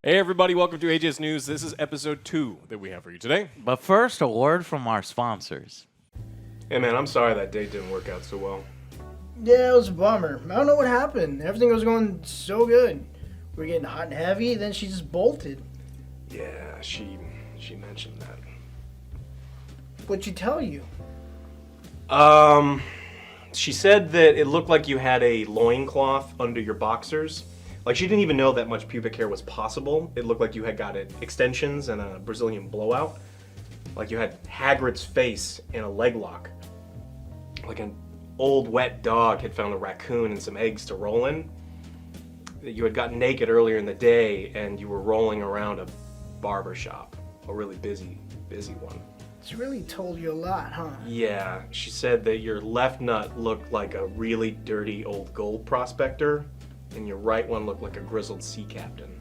Hey everybody, welcome to AJS News. This is episode 2 that we have for you today. But first, a word from our sponsors. Hey man, I'm sorry that date didn't work out so well. Yeah, it was a bummer. I don't know what happened. Everything was going so good. We were getting hot and heavy, then she just bolted. Yeah, she mentioned that. What'd she tell you? She said that it looked like you had a loincloth under your boxers. Like, she didn't even know that much pubic hair was possible. It looked like you had got it extensions and a Brazilian blowout. Like you had Hagrid's face in a leg lock. Like an old wet dog had found a raccoon and some eggs to roll in. That you had gotten naked earlier in the day and you were rolling around a barber shop. A really busy one. It's really told you a lot, huh? Yeah, she said that your left nut looked like a really dirty old gold prospector, and your right one looked like a grizzled sea captain.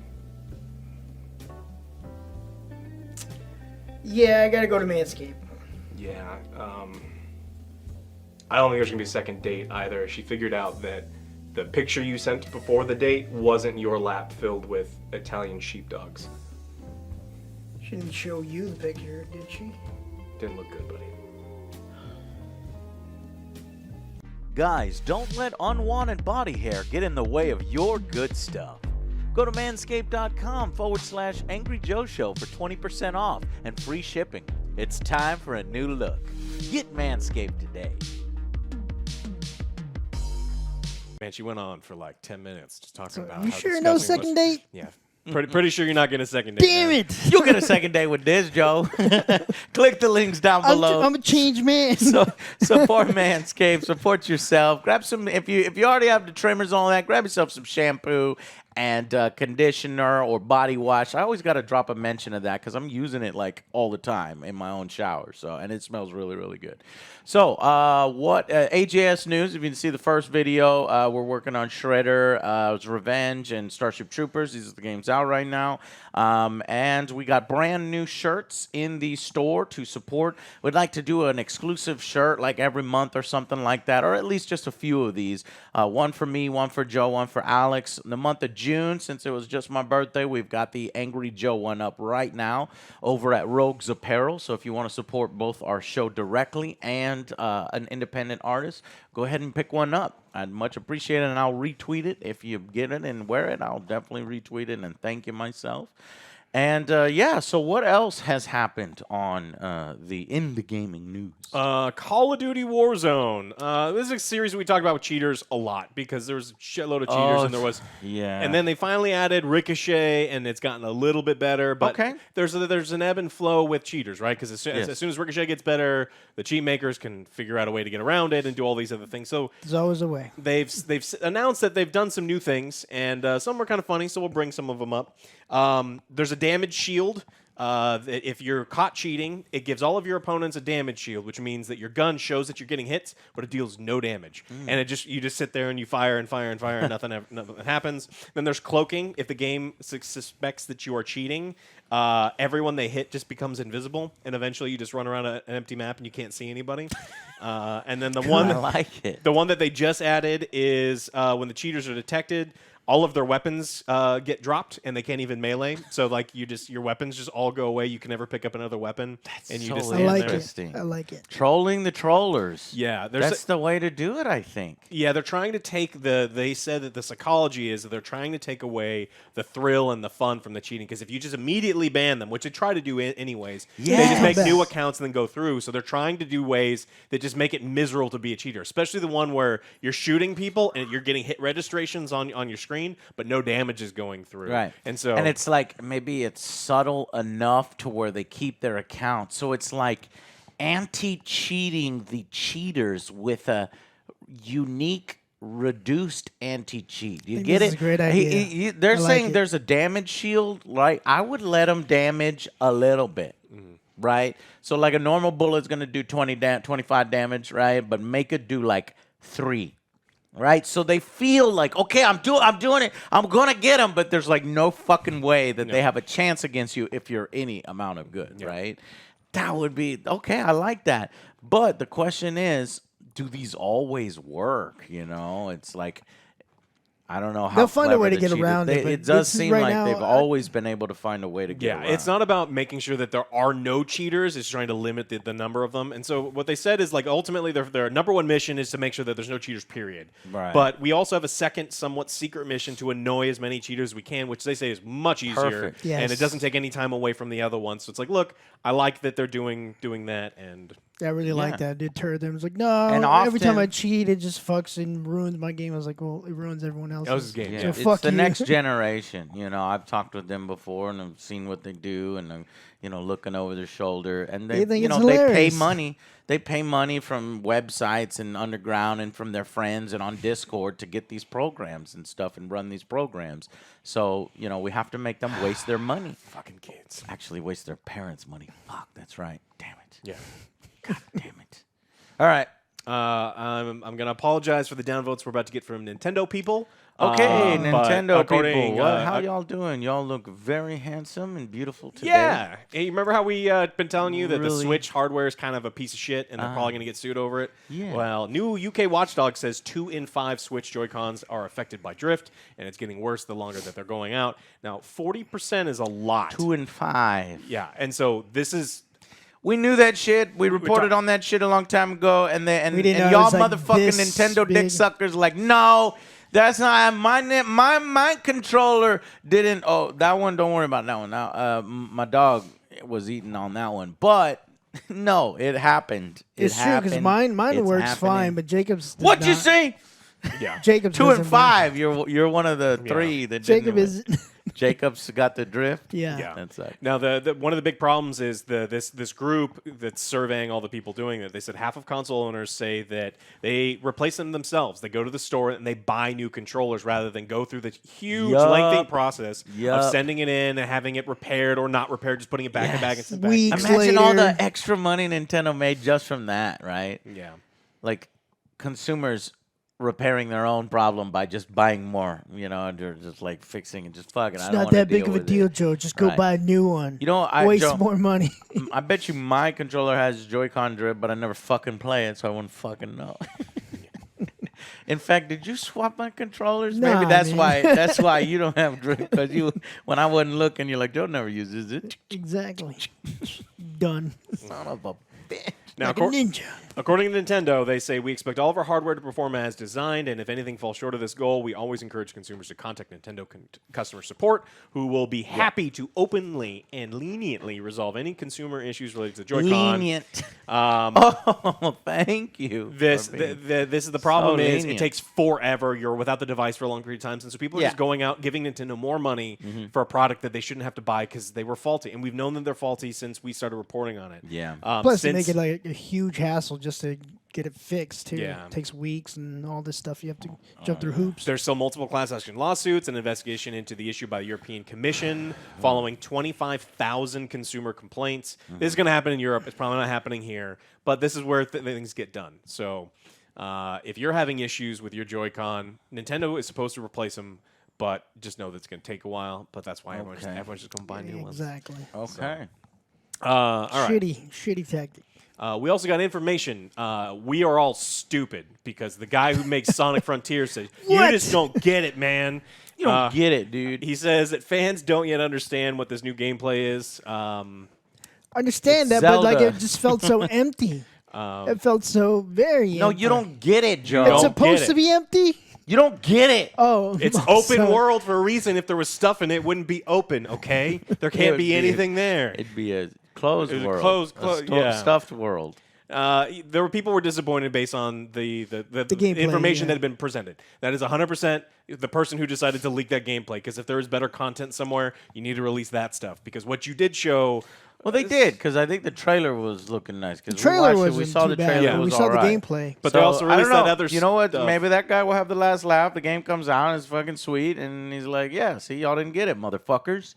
Yeah, I gotta go to Manscaped. Yeah, I don't think there's gonna be a second date either. She figured out that the picture you sent before the date wasn't your lap filled with Italian sheepdogs. She didn't show you the picture, did she? Didn't look good, buddy. Guys, don't let unwanted body hair get in the way of your good stuff. Go to manscaped.com/Angry Joe Show for 20% off and free shipping. It's time for a new look. Get Manscaped today. Man, she went on for like 10 minutes just talking about You how sure no disgusting it was. second date? Yeah. Pretty sure you're not getting a second date. Damn man. it! You'll get a second day with this, Joe. Click the links down below. I'm a changed man. So support Manscaped, support yourself. Grab some if you already have the trimmers and all that, grab yourself some shampoo and conditioner or body wash. I always got to drop a mention of that because I'm using it like all the time in my own shower. So and it smells really, really good. So what AJS News? If you can see the first video, we're working on Shredder, it's Revenge, and Starship Troopers. These are the games out right now. And we got brand new shirts in the store to support. We'd like to do an exclusive shirt like every month or something like that, or at least just a few of these. One for me, one for Joe, one for Alex. In the month of June, since it was just my birthday, we've got the Angry Joe one up right now over at Rogues Apparel. So if you want to support both our show directly and an independent artist, go ahead and pick one up. I'd much appreciate it, and I'll retweet it. If you get it and wear it, I'll definitely retweet it and thank you myself. And yeah, so what else has happened on in the gaming news? Call of Duty Warzone. This is a series we talked about with cheaters a lot because there was a shitload of cheaters and there was and then they finally added Ricochet and it's gotten a little bit better. But there's an ebb and flow with cheaters, right? Because as soon as Ricochet gets better, the cheat makers can figure out a way to get around it and do all these other things. So There's always a way. they've announced that they've done some new things and some are kind of funny. So we'll bring some of them up. There's a damage shield. If you're caught cheating, it gives all of your opponents a damage shield, which means that your gun shows that you're getting hits, but it deals no damage. And you just sit there and you fire and fire and fire, and nothing happens. Then there's cloaking. If the game suspects that you are cheating, everyone they hit just becomes invisible, and eventually you just run around an empty map and you can't see anybody. And then the one that they just added is when the cheaters are detected, all of their weapons get dropped, and they can't even melee. So, like, your weapons just all go away. You can never pick up another weapon. That's and you so just interesting. I like it. Trolling the trollers. Yeah, that's the way to do it, I think. Yeah, they're trying to take they said that the psychology is that they're trying to take away the thrill and the fun from the cheating. Because if you just immediately ban them, which they try to do anyways, they just make new accounts and then go through. So they're trying to do ways that just make it miserable to be a cheater, especially the one where you're shooting people and you're getting hit registrations on your screen, but no damage is going through. Right. And it's like maybe it's subtle enough to where they keep their account. So it's like anti-cheating the cheaters with a unique reduced anti-cheat. You get it? This is a great idea. They're saying there's a damage shield, right? I would let them damage a little bit. Right? So like a normal bullet's going to do 25 damage, right? But make it do like 3. Right, so they feel like, okay, I'm doing it. I'm gonna get them, but there's like no fucking way that they have a chance against you if you're any amount of good, right? That would be okay. I like that, but the question is, do these always work? You know, it's like I don't know how They'll find a clever way to the get cheaters- around it, but It does this is seem right like now, they've always been able to find a way to get Yeah, around. it's not about making sure that there are no cheaters. It's trying to limit the number of them. And so what they said is like ultimately their number one mission is to make sure that there's no cheaters, period. Right. But we also have a second, somewhat secret mission to annoy as many cheaters as we can, which they say is much easier. Perfect. Yes. And it doesn't take any time away from the other ones. So it's like, look, I like that they're doing that. And I really like that. It deterred them. It's like, no, And every time often- I cheat, it just fucks and ruins my game. I was like, well, it ruins everyone else's. that was his game. Yeah, Yeah. So it's fuck the you. next generation. You know, I've talked with them before, and I've seen what they do, and I'm, looking over their shoulder, and they, They think it's they pay hilarious. money. They pay money from websites and underground, and from their friends, and on Discord to get these programs and stuff, and run these programs. So we have to make them waste their money. Fucking kids. Actually, waste their parents' money. Fuck, that's right. Damn it. Yeah. God damn it. All right. I'm going to apologize for the downvotes we're about to get from Nintendo people. Okay, But Nintendo according, people. How y'all doing? Y'all look very handsome and beautiful today. Yeah. Hey, you remember how we been telling you that the Really? Switch hardware is kind of a piece of shit and they're probably going to get sued over it? Yeah. Well, new UK watchdog says 2 in 5 Switch Joy-Cons are affected by drift, and it's getting worse the longer that they're going out. Now, 40% is a lot. 2 and 5. Yeah, and so this is... We knew that shit. We reported talk- on that shit a long time ago, and We didn't know it y'all was, like, motherfucking this Nintendo dick big. suckers like, no, that's not my controller didn't. Oh, that one. Don't worry about that one. Now, my dog was eating on that one, but no, it happened. It's true because mine It's works happening. fine, but Jacob's. does What you not. say? Yeah. Jacob's 2 and doesn't 5. You're one of the 3 that Jacob didn't. is. Jacob's got the drift. Yeah. Yeah. That sucks. Now, the one of the big problems is this group that's surveying all the people doing it. They said half of console owners say that they replace them themselves. They go to the store and they buy new controllers rather than go through the huge, Yup. lengthy process of Yup. sending it in and having it repaired or not repaired, just putting it back in bag and sent back. Weeks Imagine all the later. extra money Nintendo made just from that, right? Yeah. Like consumers repairing their own problem by just buying more, they're just like fixing and just fucking. It's not that big of a deal, Joe. Just go Right. buy a new one. Waste Joe, more money. I bet you my controller has Joy-Con drift, but I never fucking play it, so I wouldn't fucking know. In fact, did you swap my controllers? Nah, Maybe that's man. why. That's why you don't have drift, because when I wasn't looking, you're like, Joe never uses it. Exactly. Done. Son of a bitch. Now, Like a ninja. according to Nintendo, they say we expect all of our hardware to perform as designed, and if anything falls short of this goal, we always encourage consumers to contact Nintendo customer support, who will be happy to openly and leniently resolve any consumer issues related to the Joy-Con. Lenient. Um, Oh, thank you. This for being- this is the problem so is it lenient. takes forever. You're without the device for a long period of time, and so people are Yeah. just going out giving Nintendo more money for a product that they shouldn't have to buy because they were faulty, and we've known that they're faulty since we started reporting on it. Yeah. Plus, they since- make it like a huge hassle just to get it fixed, too. Yeah. It takes weeks and all this stuff. You have to jump through hoops. There's still multiple class action lawsuits, an investigation into the issue by the European Commission, following 25,000 consumer complaints. This is going to happen in Europe. It's probably not happening here, but this is where things get done. So if you're having issues with your Joy-Con, Nintendo is supposed to replace them, but just know that it's going to take a while. But that's why everyone's just going to buy new ones. Exactly. Okay. All right. Shitty tactic. We also got information. We are all stupid because the guy who makes Sonic Frontiers says, you What? just don't get it, man. You don't get it, dude. He says that fans don't yet understand what this new gameplay is. Understand It's that, but like Zelda. it just felt so empty. It felt so very No, empty. you don't get it, Joe. It's Don't supposed get to it. be empty? You don't get it. Oh. It's oh, open so- world for a reason. If there was stuff in it, it wouldn't be open, okay? There can't would be be. anything there. It'd be a closed It was a world. closed- yeah. Stuffed world. There were people who were disappointed based on the gameplay, information yeah. that had been presented. That is 100% the person who decided to leak that gameplay. Because if there is better content somewhere, you need to release that stuff. Because what you did show... Well, they did, because I think the trailer was looking nice. The trailer wasn't We saw too the bad. trailer. Yeah. It We was saw all the right. gameplay. But they also I don't released that know. other You know what? stuff. Maybe that guy will have the last laugh. The game comes out and it's fucking sweet, and he's like, "Yeah, see, y'all didn't get it, motherfuckers."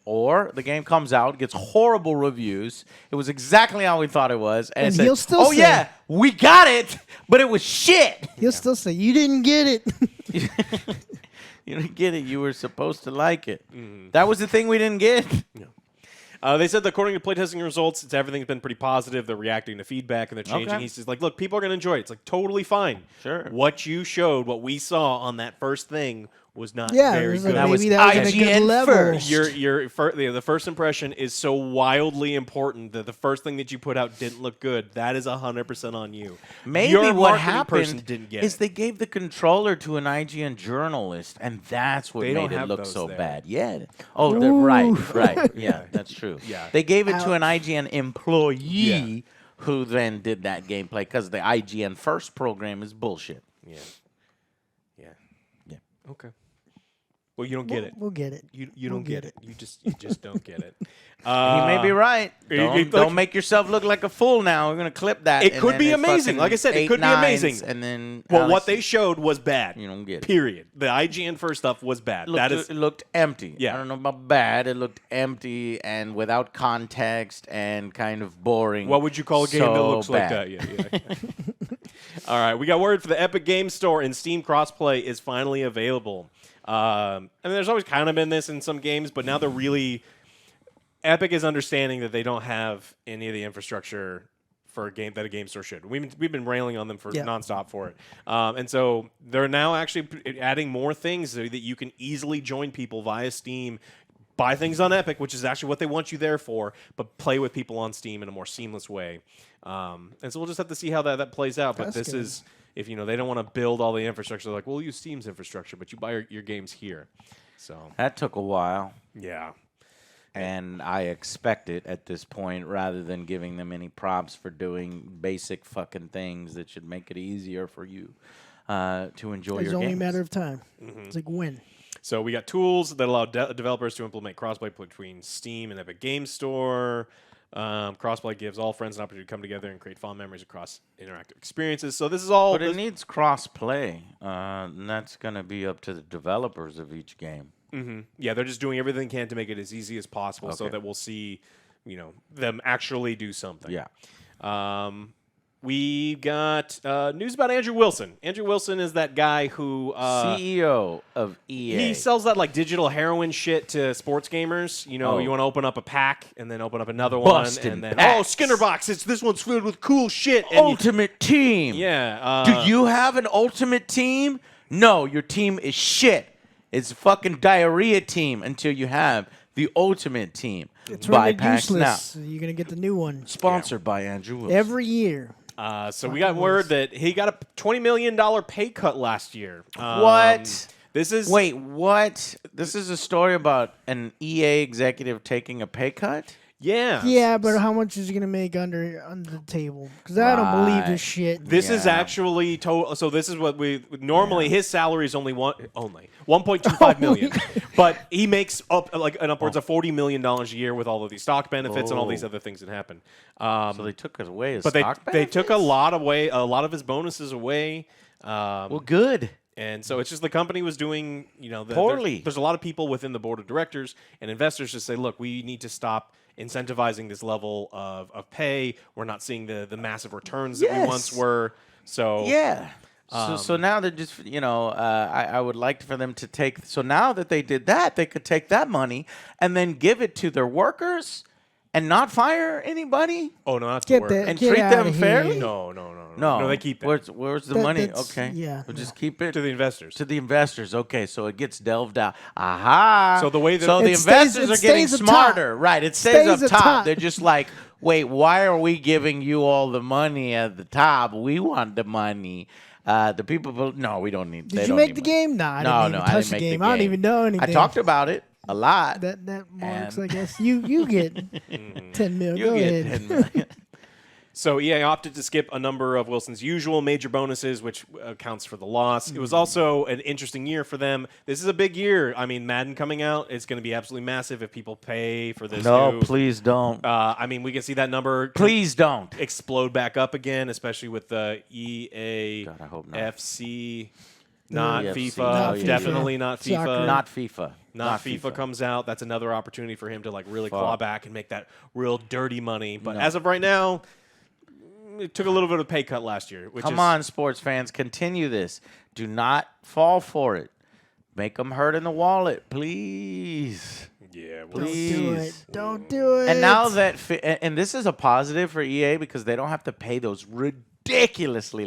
Or the game comes out, gets horrible reviews. It was exactly how we thought it was, and, And it said, he'll still "Oh say- yeah, we got it, but it was shit." He'll still say, you didn't get it. You didn't get it. You were supposed to like it. That was the thing we didn't get. They said that according to playtesting results, everything's been pretty positive. They're reacting to feedback and they're changing. Okay. He says, like, look, people are going to enjoy it. It's like totally fine. Sure. What you showed, what we saw on that first thing was not Yeah, it very was good. like That was maybe that was a good IGN level. first. The first impression is so wildly important that the first thing that you put out didn't look good. That is 100% on you. Maybe Your what marketing person happened didn't get is it. they gave the controller to an IGN journalist, and that's what They don't made it have look those so there. bad. Yeah. Oh, right. Yeah, that's true. Yeah. They gave it to an Ouch. IGN employee Yeah. who then did that gameplay because the IGN First program is bullshit. Yeah. Yeah. Yeah. Okay. Well, you don't get it. We'll get it. You don't we'll get get it. You just don't get it. He may be right. like- Don't make yourself look like a fool now. We're going to clip that. It and could then be it's amazing. fucking Like I said, it 8 could be nines, amazing. And then Well, Alex, what they showed was bad. You don't get it. Period. The IGN first stuff was bad. That is It looked empty. Yeah. I don't know about bad. It looked empty and without context and kind of boring. what would you call a game that So looks like that? bad. Yeah. All right, we got word for the Epic Games Store and Steam Crossplay is finally available. I mean, there's always kind of been this in some games, but now they're really Epic is understanding that they don't have any of the infrastructure for a game that a game store should. We've been railing on them for Yeah. nonstop for it, and so they're now actually adding more things so that you can easily join people via Steam. Buy things on Epic, which is actually what they want you there for, but play with people on Steam in a more seamless way. And so we'll just have to see how that plays out. But That's this good. is, if they don't want to build all the infrastructure, they're like, we'll use Steam's infrastructure, but you buy your games here. So, That took a while. yeah. And I expect it at this point rather than giving them any props for doing basic fucking things that should make it easier for you to enjoy It's your only games. a matter of time. Mm-hmm. It's like when. So we got tools that allow developers to implement crossplay between Steam and Epic Games Store. Crossplay gives all friends an opportunity to come together and create fond memories across interactive experiences. So this is all. But it needs cross-play, and that's going to be up to the developers of each game. Yeah, they're just doing everything they can to make it as easy as possible, so Okay. that we'll see, them actually do something. Yeah. We got news about Andrew Wilson. Andrew Wilson is that guy who CEO of EA. he sells that like digital heroin shit to sports gamers. You Oh. want to open up a pack and then open up another Busting one, and then packs. Skinner box. This one's filled with cool shit. And Ultimate Team. yeah. Do you have an ultimate team? No, your team is shit. It's a fucking diarrhea team until you have the ultimate team. It's Buy rendered packs now. useless. You're gonna get the new one Sponsored by Andrew Wilson. every year. So we got word that he got a $20 million pay cut last year. What? This is Wait, what? This is a story about an EA executive taking a pay cut? yeah. Yeah, but how much is he gonna make under the table? Because I don't believe Right. this shit. This is Yeah. actually total. So this is what we normally his salary is only 1.25 million, but he makes up like an upwards of $40 million a year with all of these stock benefits and all these Oh. other things that happen. So they took away his But stock they took a benefits? lot of his bonuses away. Well, good. And so it's just the company was doing, Poorly. There's a lot of people within the board of directors and investors just say, look, we need to stop incentivizing this level of pay. We're not seeing the massive returns that we Yes. once were. So Yeah. So now they're just, I would like for them to take. So now that they did that, they could take that money and then give it to their workers and not fire anybody Oh no, that's Get the word. that- and Get treat outta them here. fairly. No, No, they keep it Where's the That- money? that's- Okay, yeah, we'll no. just keep it to the investors. to the investors. Okay, so it gets delved out. Aha! So the way that- so the It stays- investors it are getting stays up smarter, top. right? It Stays stays up up top. top. They're just like, wait, why are we giving you all the money at the top? We want the money. The people, no, we don't need. they Did you don't make need the money. game? Nah, I No, didn't even no, I touch didn't the make game. the I don't game. even know anything. I talked about it a lot. that marks. And- I guess you get 10 mil. You Go get ahead. 10 million. So EA opted to skip a number of Wilson's usual major bonuses, which accounts for the loss. It was also an interesting year for them. This is a big year. I mean, Madden coming out, it's going to be absolutely massive if people pay for this. No, new, please don't. I mean, we can see that number Please don't. explode back up again, especially with the EA God, I hope not. FC, not EFC. FIFA, Not FIFA. definitely not FIFA. Soccer. Not FIFA. Not FIFA comes out. That's another opportunity for him to like really claw Fuck. back and make that real dirty money. But No. as of right now, it took a little bit of a pay cut last year. Which Come is, on, sports fans, continue this. Do not fall for it. Make them hurt in the wallet, please. Yeah, Don't do Please. it. Don't do it. And now that and this is a positive for EA because they don't have to pay those ridiculously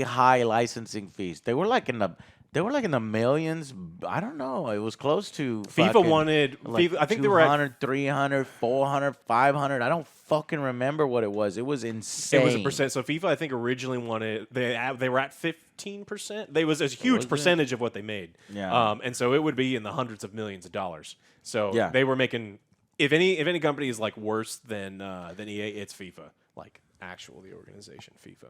high licensing fees. They were like in the millions. I don't know. It was close to FIFA wanted. like FIFA, I think they were at 200, 300, 400, 500. I don't fucking remember what it was. It was insane. It was a percent. So FIFA, I think, originally wanted they were at 15%. They was a huge percentage of what they made. Yeah. And so it would be in the hundreds of millions of dollars. So Yeah. they were making. If any company is like worse than EA, it's FIFA. Like the organization FIFA.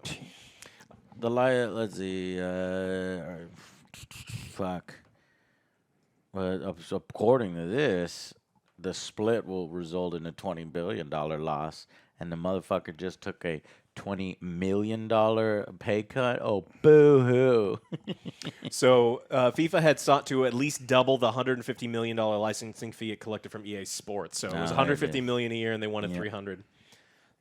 Let's see. Fuck. But according to this, the split will result in a $20 billion loss, and the motherfucker just took a $20 million pay cut. Oh, boo-hoo. So FIFA had sought to at least double the $150 million licensing fee it collected from EA Sports. So it was $150 million a year, and they wanted $300.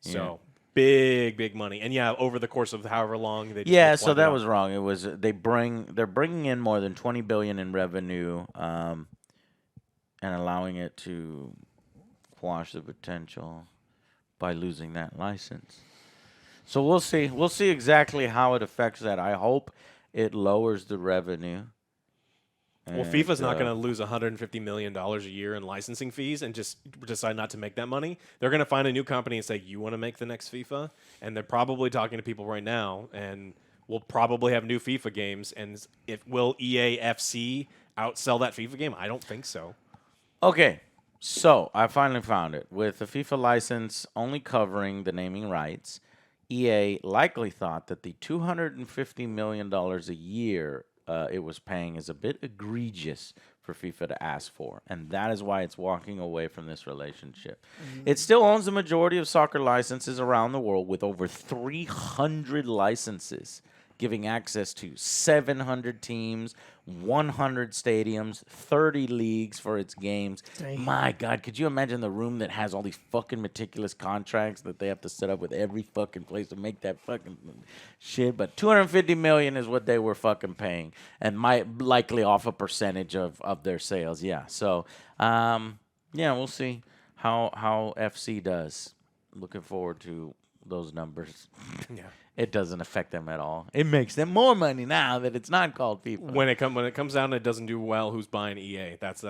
So big money. And yeah, over the course of however long they just so that was wrong. It was they're bringing in more than $20 billion in revenue, and allowing it to quash the potential by losing that license. So we'll see. We'll see exactly how it affects that. I hope it lowers the revenue. Well, FIFA's not going to lose $150 million a year in licensing fees and just decide not to make that money. They're going to find a new company and say, you want to make the next FIFA? And they're probably talking to people right now, and we'll probably have new FIFA games. And will EA FC outsell that FIFA game? I don't think so. Okay, so I finally found it. With the FIFA license only covering the naming rights, EA likely thought that the $250 million a year it was paying is a bit egregious for FIFA to ask for, and that is why it's walking away from this relationship. It still owns the majority of soccer licenses around the world, with over 300 licenses, giving access to 700 teams, 100 stadiums, 30 leagues for its games. Dang. My God, could you imagine the room that has all these fucking meticulous contracts that they have to set up with every fucking place to make that fucking shit? But $250 million is what they were fucking paying, and might likely off a percentage of their sales. Yeah, so we'll see how FC does. Looking forward to those numbers. Yeah. It doesn't affect them at all. It makes them more money now that it's not called FIFA. When it comes down and it doesn't do well, who's buying EA? That's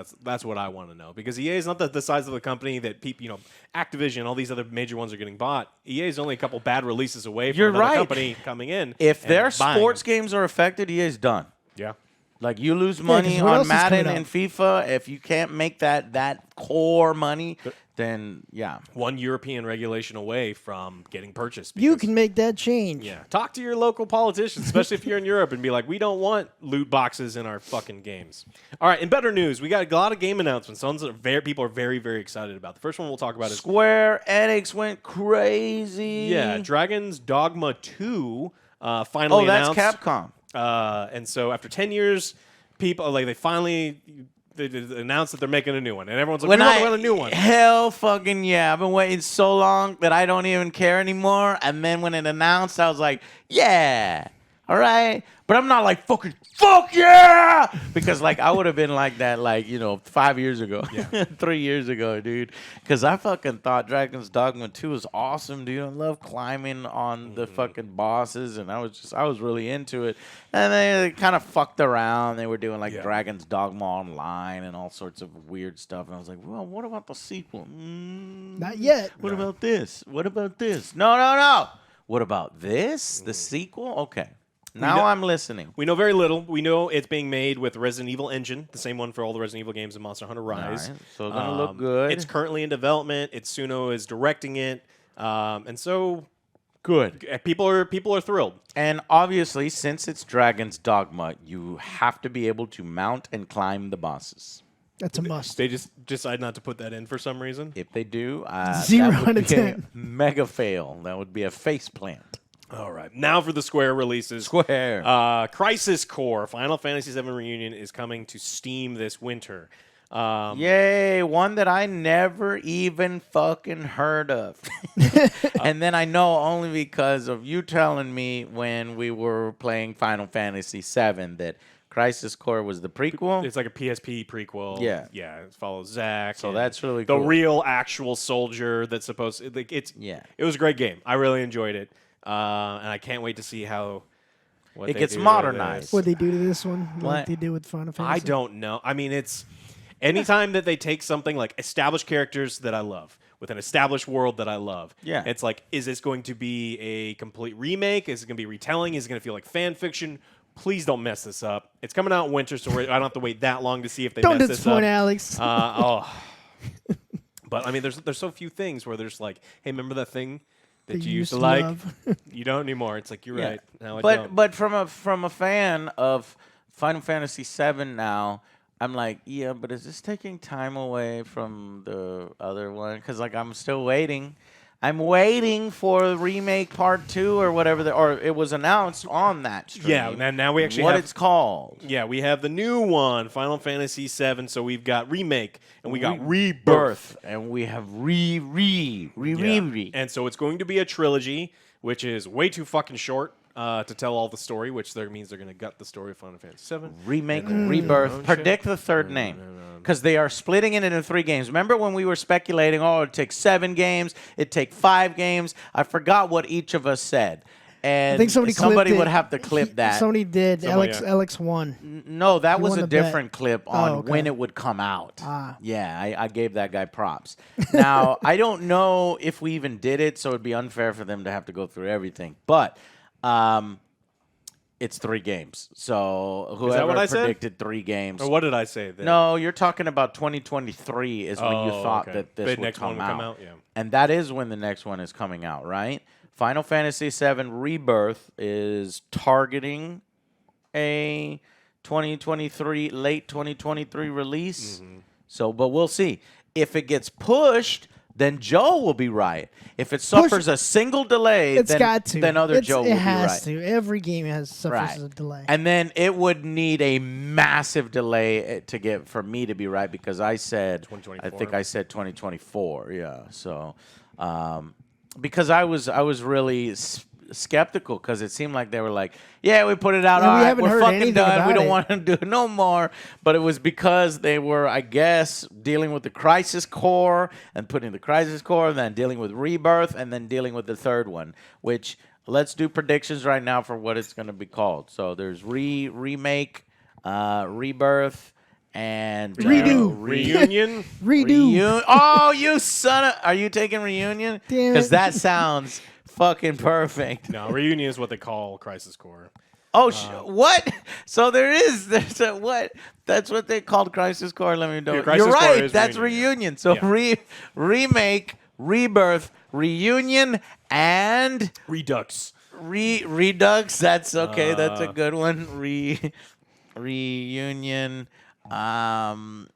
what I want to know, because EA is not the size of the company that people, Activision, all these other major ones are getting bought. EA is only a couple bad releases away from another company coming in. If and their buying. sports games are affected, EA's done. Yeah. Like, you lose money 'cause what else on is Madden coming and out? FIFA, if you can't make that core money, then yeah. One European regulation away from getting purchased. You because- can make that change. Yeah. Talk to your local politicians, especially if you're in Europe, and be like, we don't want loot boxes in our fucking games. All right, in better news, we got a lot of game announcements. Some that people are very, very excited about. The first one we'll talk about is Square Enix went crazy. Dragon's Dogma 2 finally announced. Oh, that's Capcom. And so after 10 years, people they finally they announced that they're making a new one, and everyone's like, "We want a new one." Hell fucking yeah! I've been waiting so long that I don't even care anymore. And then when it announced, I was like, "Yeah, all right." But I'm not like fuck yeah, because like I would have been like that 5 years ago, 3 years ago, dude. Because I fucking thought Dragon's Dogma 2 was awesome, dude. I love climbing on the fucking bosses, and I was really into it. And they kind of fucked around. They were doing Dragon's Dogma Online and all sorts of weird stuff. And I was like, well, what about the sequel? Not yet. What about this? What about this? No. What about this? The sequel? Okay. Now I'm listening. We know very little. We know it's being made with Resident Evil Engine, the same one for all the Resident Evil games in Monster Hunter Rise. Right. So it's going to look good. It's currently in development. Itsuno is directing it. And so good. People are thrilled. And obviously, since it's Dragon's Dogma, you have to be able to mount and climb the bosses. That's a must. They just decide not to put that in for some reason. If they do, 0 that would out of be 10. a mega fail. That would be a face plant. All right. Now for the Square releases. Square. Crisis Core Final Fantasy VII Reunion is coming to Steam this winter. Yay, one that I never even fucking heard of. And then I know only because of you telling me when we were playing Final Fantasy VII that Crisis Core was the prequel. It's like a PSP prequel. Yeah. Yeah. It follows Zack. So and that's really the cool. real actual soldier that's supposed to, like, it was a great game. I really enjoyed it. And I can't wait to see how what It they gets do to modernized. this. What they do to this one? What? Like they do with Final Fantasy? I don't know. I mean, it's anytime that they take something like established characters that I love with an established world that I love. Yeah. It's like, is this going to be a complete remake? Is it going to be retelling? Is it going to feel like fan fiction? Please don't mess this up. It's coming out in winter, so I don't have to wait that long to see if they Don't mess this up. disappoint Alex. But I mean, there's so few things where there's like, hey, remember that thing that That you you used to used to like? love. You don't anymore. It's like you're Yeah. right. Now I don't. But from a fan of Final Fantasy VII now, I'm like, yeah, but is this taking time away from the other one? Because like I'm still waiting. I'm waiting for Remake Part 2 or whatever, or it was announced on that stream. Yeah, now we actually what have it's called. Yeah, we have the new one, Final Fantasy VII. So we've got Remake and we got Rebirth. And we have Yeah. And so it's going to be a trilogy, which is way too fucking short to tell all the story, which means they're going to gut the story of Final Fantasy VII. Remake, And Rebirth. shit. Predict the third name. Because they are splitting it into 3 games. Remember when we were speculating, oh, it'd take 7 games, it'd take 5 games? I forgot what each of us said. And I think somebody would clipped it. have to clip that. Somebody did. Somebody, Alex won. No, that He was won a the bet. different clip on okay. when it would come out. Ah. Yeah, I gave that guy props. Now, I don't know if we even did it, so it'd be unfair for them to have to go through everything. But it's 3 games. So whoever what I said? predicted 3 games. Or what did I say? That No, you're talking about 2023 is when you thought okay. that this The would next come one would out. come out, yeah. And that is when the next one is coming out, right? Final Fantasy VII Rebirth is targeting a 2023, late 2023 release. Mm-hmm. So, but we'll see. If it gets pushed, then Joe will be right. If it suffers a single delay, It's then, got to. then other Joe will be It right. has to. Every game suffers a delay. And then it would need a massive delay to get for me to be right because I said 2024. I think I said 2024. Yeah. So because I was really skeptical because it seemed like they were like, yeah, we put it out. Yeah, All we right, haven't we're heard fucking anything done. We about don't it. want to do it no more. But it was because they were, I guess, dealing with the Crisis Core and putting the Crisis Core, and then dealing with Rebirth, and then dealing with the third one, which let's do predictions right now for what it's going to be called. So there's Remake, Rebirth, and Redo. Reunion. Redo. Oh, you son of... Are you taking Reunion? Damn Because it. that sounds fucking perfect. No, Reunion is what they call Crisis Core. Oh, what? So there's a what? That's what they called Crisis Core. Let me know. Yeah, Crisis You're Core right. is That's Reunion, Reunion. So Yeah. Remake, Rebirth, Reunion, and Redux. Redux. That's okay. That's a good one. Reunion. Thesaurus.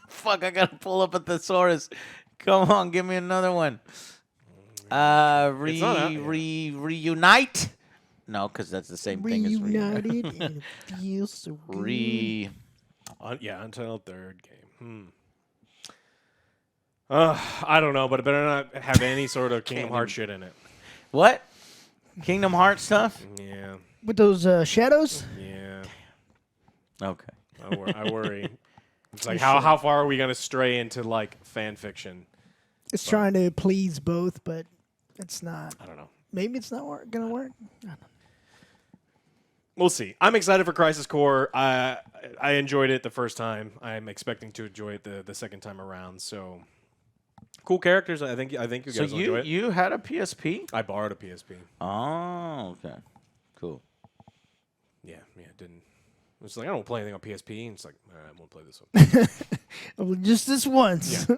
Fuck, I gotta pull up a thesaurus. Come on, give me another one. It's not out yet. Reunite? No, because that's the same thing as reunite. Reunited and it feels so good. Yeah, Untitled third game. I don't know, but it better not have any sort of Kingdom Hearts shit in it. What? Kingdom Hearts stuff? Yeah, With those shadows? yeah. Okay. I worry. It's like how far are we gonna stray into like fan fiction? It's trying to please both, but it's not. I don't know. Maybe it's not gonna work. We'll see. I'm excited for Crisis Core. I enjoyed it the first time. I'm expecting to enjoy it the second time around. So cool characters. I think you guys So will enjoy it. you had a PSP? I borrowed a PSP. Oh, okay. Cool. Yeah, it didn't. It's like I don't play anything on PSP, and it's like all right, I won't play this one. Well, just this once. Yeah.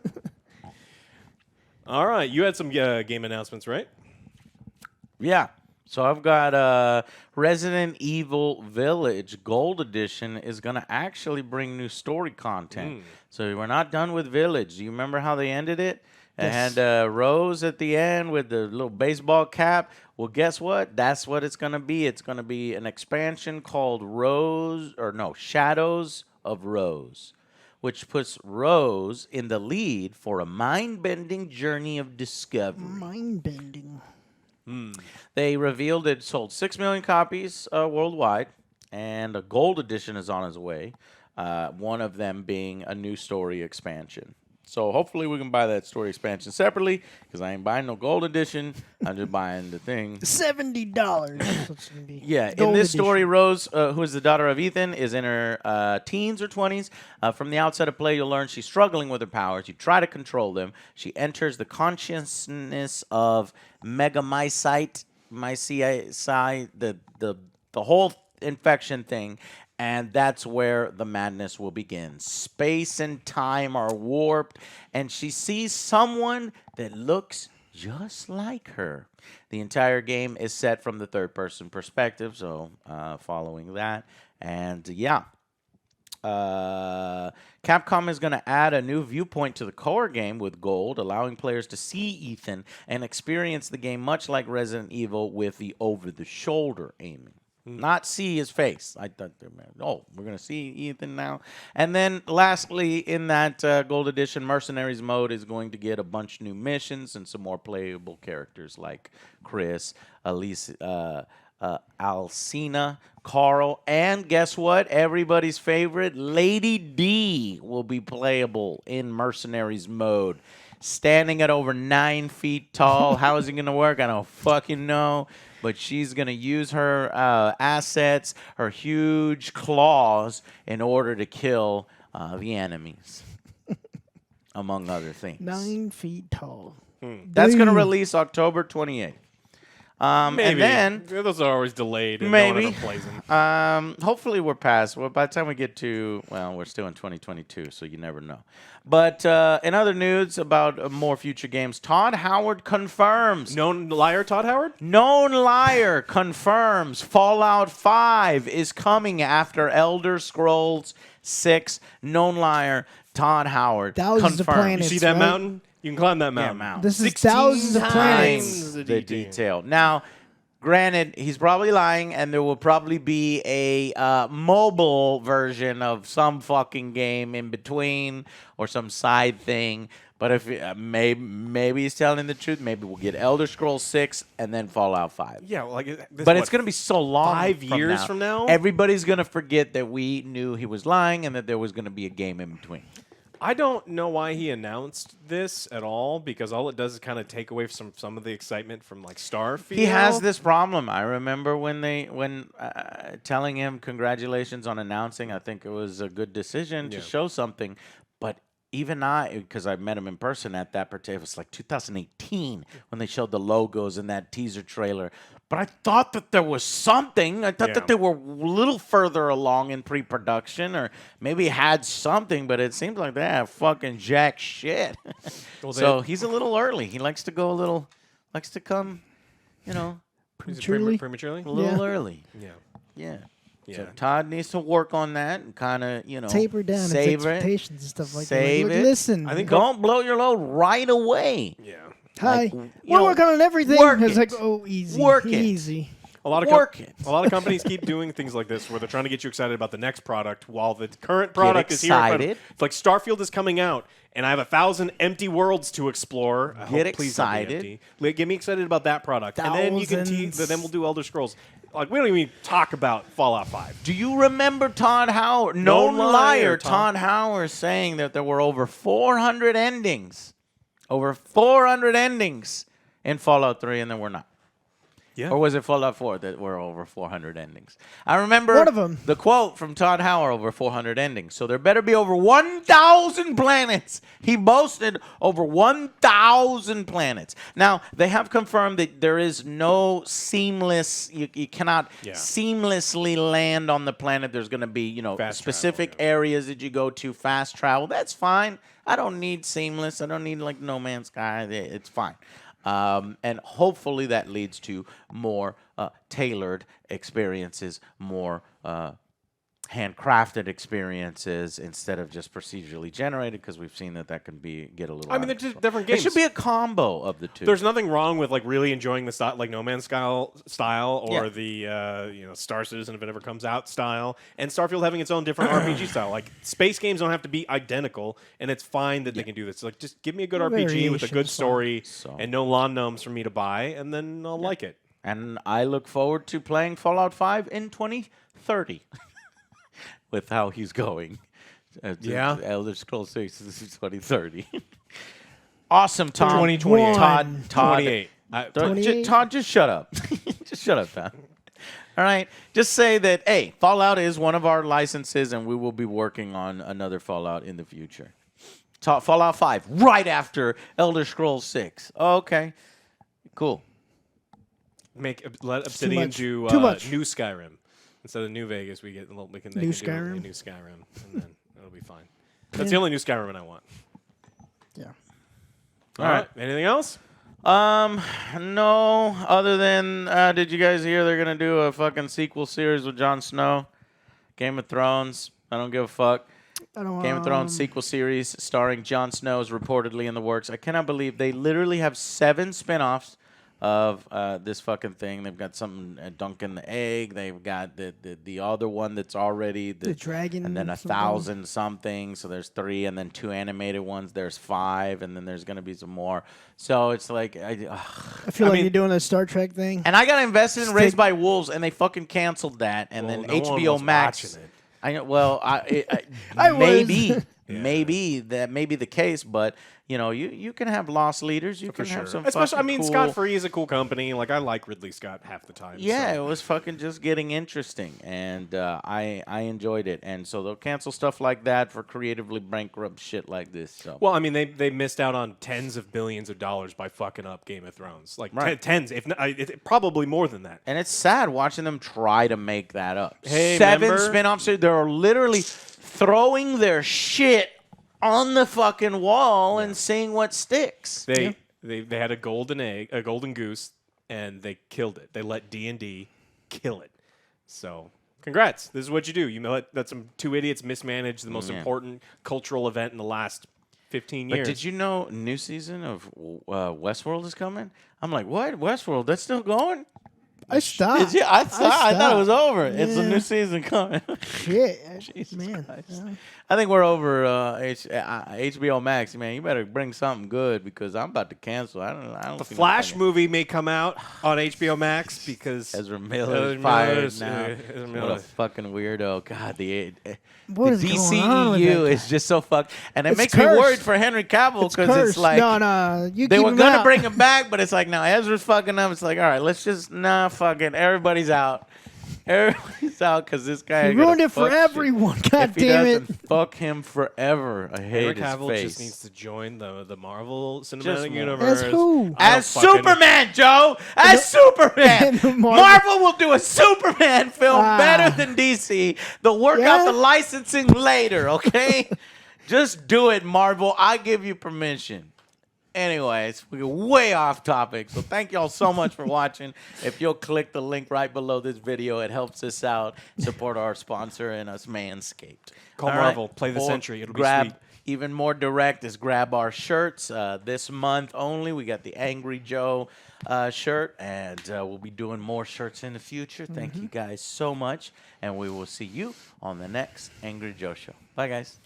All right, you had some game announcements, right? Yeah. So I've got Resident Evil Village Gold Edition is going to actually bring new story content. So we're not done with Village. Do you remember how they ended it? Yes. It had Rose at the end with the little baseball cap. Well, guess what? That's what it's going to be. It's going to be an expansion called Shadows of Rose, which puts Rose in the lead for a mind-bending journey of discovery. Mind bending. They revealed it sold 6 million copies worldwide, and a gold edition is on its way. One of them being a new story expansion. So hopefully we can buy that story expansion separately because I ain't buying no gold edition. I'm just buying the thing. $70. Yeah, in this story, Rose, who is the daughter of Ethan, is in her teens or 20s. From the outset of play, you'll learn she's struggling with her powers. You try to control them. She enters the consciousness of Megamycete, the whole infection thing. And that's where the madness will begin. Space and time are warped, and she sees someone that looks just like her. The entire game is set from the third-person perspective, so following that. And, yeah. Capcom is going to add a new viewpoint to the core game with Gold, allowing players to see Ethan and experience the game much like Resident Evil with the over-the-shoulder aiming. Not see his face. I thought, we're going to see Ethan now. And then lastly, in that Gold Edition, Mercenaries mode is going to get a bunch of new missions and some more playable characters like Chris, Elise, Alcina, Carl, and guess what? Everybody's favorite, Lady D will be playable in Mercenaries mode. Standing at over 9 feet tall. How is it going to work? I don't fucking know. But she's going to use her assets, her huge claws, in order to kill the enemies, among other things. 9 feet tall. That's going to release October 28th. Maybe. And then those are always delayed. And maybe. No one ever plays them. Hopefully we're past. Well, by the time we get to, we're still in 2022, so you never know. But in other news about more future games, Todd Howard confirms. Known liar, Todd Howard? Known liar confirms Fallout 5 is coming after Elder Scrolls 6. Known liar, Todd Howard Thousands of confirms. planets. You see that right? mountain? You can climb that mountain. This is 16 thousands of planets. times The detail. Now, granted, he's probably lying, and there will probably be a mobile version of some fucking game in between or some side thing. But if maybe he's telling the truth, maybe we'll get Elder Scrolls 6 and then Fallout 5. Yeah, like But it's going to be so long. 5 years from now? Everybody's going to forget that we knew he was lying and that there was going to be a game in between. I don't know why he announced this at all, because all it does is kind of take away some of the excitement from like Starfield. He has this problem. I remember when telling him congratulations on announcing. I think it was a good decision to show something. But even because I met him in person at that particular, it was like 2018 when they showed the logos in that teaser trailer. But I thought that there was something. I thought that they were a little further along in pre-production, or maybe had something, but it seems like they have fucking jack shit. Well, so he's a little early. He likes to go likes to come, Prematurely? Prematurely? a little early. Yeah. Yeah. Yeah. So Todd needs to work on that and kind of, Taper down its savor it. expectations and stuff like Save that. Like, it. listen. I think Don't blow your load right away. Yeah. Hi. you We're know, working on everything. work It's it. like, easy. Work it. Easy. A lot of Work it. A lot of companies keep doing things like this where they're trying to get you excited about the next product while the current product is here. excited. It's like Starfield is coming out, and I have 1,000 empty worlds to explore. I Get hope, please don't be excited. empty. Get me excited about that product, and then you can Thousands. then we'll do Elder Scrolls. Like we don't even talk about Fallout 5. Do you remember Todd Howard, known liar, Todd Howard, saying that there were over 400 endings? Over 400 endings in Fallout 3, and there were not. Yeah. Or was it Fallout 4 that were over 400 endings? I remember One of 'em. the quote from Todd Howard, over 400 endings. So there better be over 1,000 planets. He boasted over 1,000 planets. Now, they have confirmed that there is no seamless, you cannot seamlessly land on the planet. There's going to be, Fast specific travel, areas that you go to, fast travel. That's fine. I don't need seamless. I don't need like No Man's Sky. It's fine. And hopefully that leads to more tailored experiences, more handcrafted experiences instead of just procedurally generated, because we've seen that can get a little. I mean, they're just different games. It should be a combo of the two. There's nothing wrong with like really enjoying the style, like No Man's style, or the Star Citizen if it ever comes out style, and Starfield having its own different RPG style. Like space games don't have to be identical, and it's fine that they can do this. Like just give me a good RPG with a good Variations, story So- and no lawn gnomes for me to buy, and then I'll like it. And I look forward to playing Fallout 5 in 2030 with how he's going. Yeah. Elder Scrolls 6 is 2030. Awesome, Tom. 2028. Todd. 28. Todd, just shut up. Just shut up, Todd. All right. Just say that, hey, Fallout is one of our licenses, and we will be working on another Fallout in the future. Fallout 5, right after Elder Scrolls 6. Okay. Cool. Let Obsidian do Too much. New Skyrim. Instead of New Vegas, we can New do Skyrim? New Skyrim, and then it'll be fine. That's the only New Skyrim I want. Yeah. All right. Anything else? No, other than, did you guys hear they're going to do a fucking sequel series with Jon Snow? Game of Thrones. I don't give a fuck. Game of Thrones sequel series starring Jon Snow is reportedly in the works. I cannot believe they literally have 7 spinoffs of this fucking thing. They've got something Duncan the Egg. They've got the other one that's already the dragon, and then 1,000 something. So there's 3, and then 2 animated ones. There's 5, and then there's gonna be some more. So it's like I feel like you're doing a Star Trek thing. And I got invested in Raised by Wolves, and they fucking canceled that. And then no one HBO was Max. watching it. I know. Well, I maybe. was. Maybe that may be the case, but you know, you can have lost leaders. You can have some Especially, I fucking mean, cool... Scott Free is a cool company. Like, I like Ridley Scott half the time. Yeah, so. it was fucking just getting interesting, and I enjoyed it. And so they'll cancel stuff like that for creatively bankrupt shit like this. So Well, I mean, they missed out on tens of billions of dollars by fucking up Game of Thrones. Like, tens, if not, probably more than that. and it's sad watching them try to make that up. Hey, 7 remember? spin-offs. They're literally throwing their shit on the fucking wall and seeing what sticks. They had a golden egg, a golden goose, and they killed it. They let D&D kill it. So, congrats. This is what you do. You let some 2 idiots mismanage the most important cultural event in the last 15 years. But did you know new season of Westworld is coming? I'm like, what? Westworld? That's still going? I stopped. Yeah, I thought it was over. Yeah. It's a new season coming. Shit, Jesus man. Christ. Yeah. I think we're over HBO Max, man. You better bring something good because I'm about to cancel. I don't. The see Flash nothing. movie may come out on HBO Max because Ezra Miller Ezra is fired Miller's- now. Ezra What Miller. a fucking weirdo. God, the What is going on with that DCEU guy? is just so fucked, and it It's makes me cursed. worried for Henry Cavill because it's cursed. like no, you they keep were him gonna out. bring him back, but it's like now Ezra's fucking up. It's like, all right, let's just fucking everybody's out. Everybody's out because this guy You ruined gonna it for fuck shit. everyone. God If he damn it. doesn't, fuck him forever. I hate Henry his Cavill face. just needs to join the Marvel Just Cinematic more. Universe. As who? I don't As fucking- Superman, Joe. As Superman. Marvel- Marvel will do a Superman film Ah. better than DC. They'll work out Yeah? the licensing later, okay? Just do it, Marvel. I give you permission. Anyways, we're way off topic. So thank y'all so much for watching. If you'll click the link right below this video, it helps us out. Support our sponsor and us, Manscaped. Call All Marvel. Play the Or Sentry. It'll be grab, sweet. Even more direct is grab our shirts. This month only, we got the Angry Joe shirt, and we'll be doing more shirts in the future. Thank you guys so much, and we will see you on the next Angry Joe show. Bye, guys.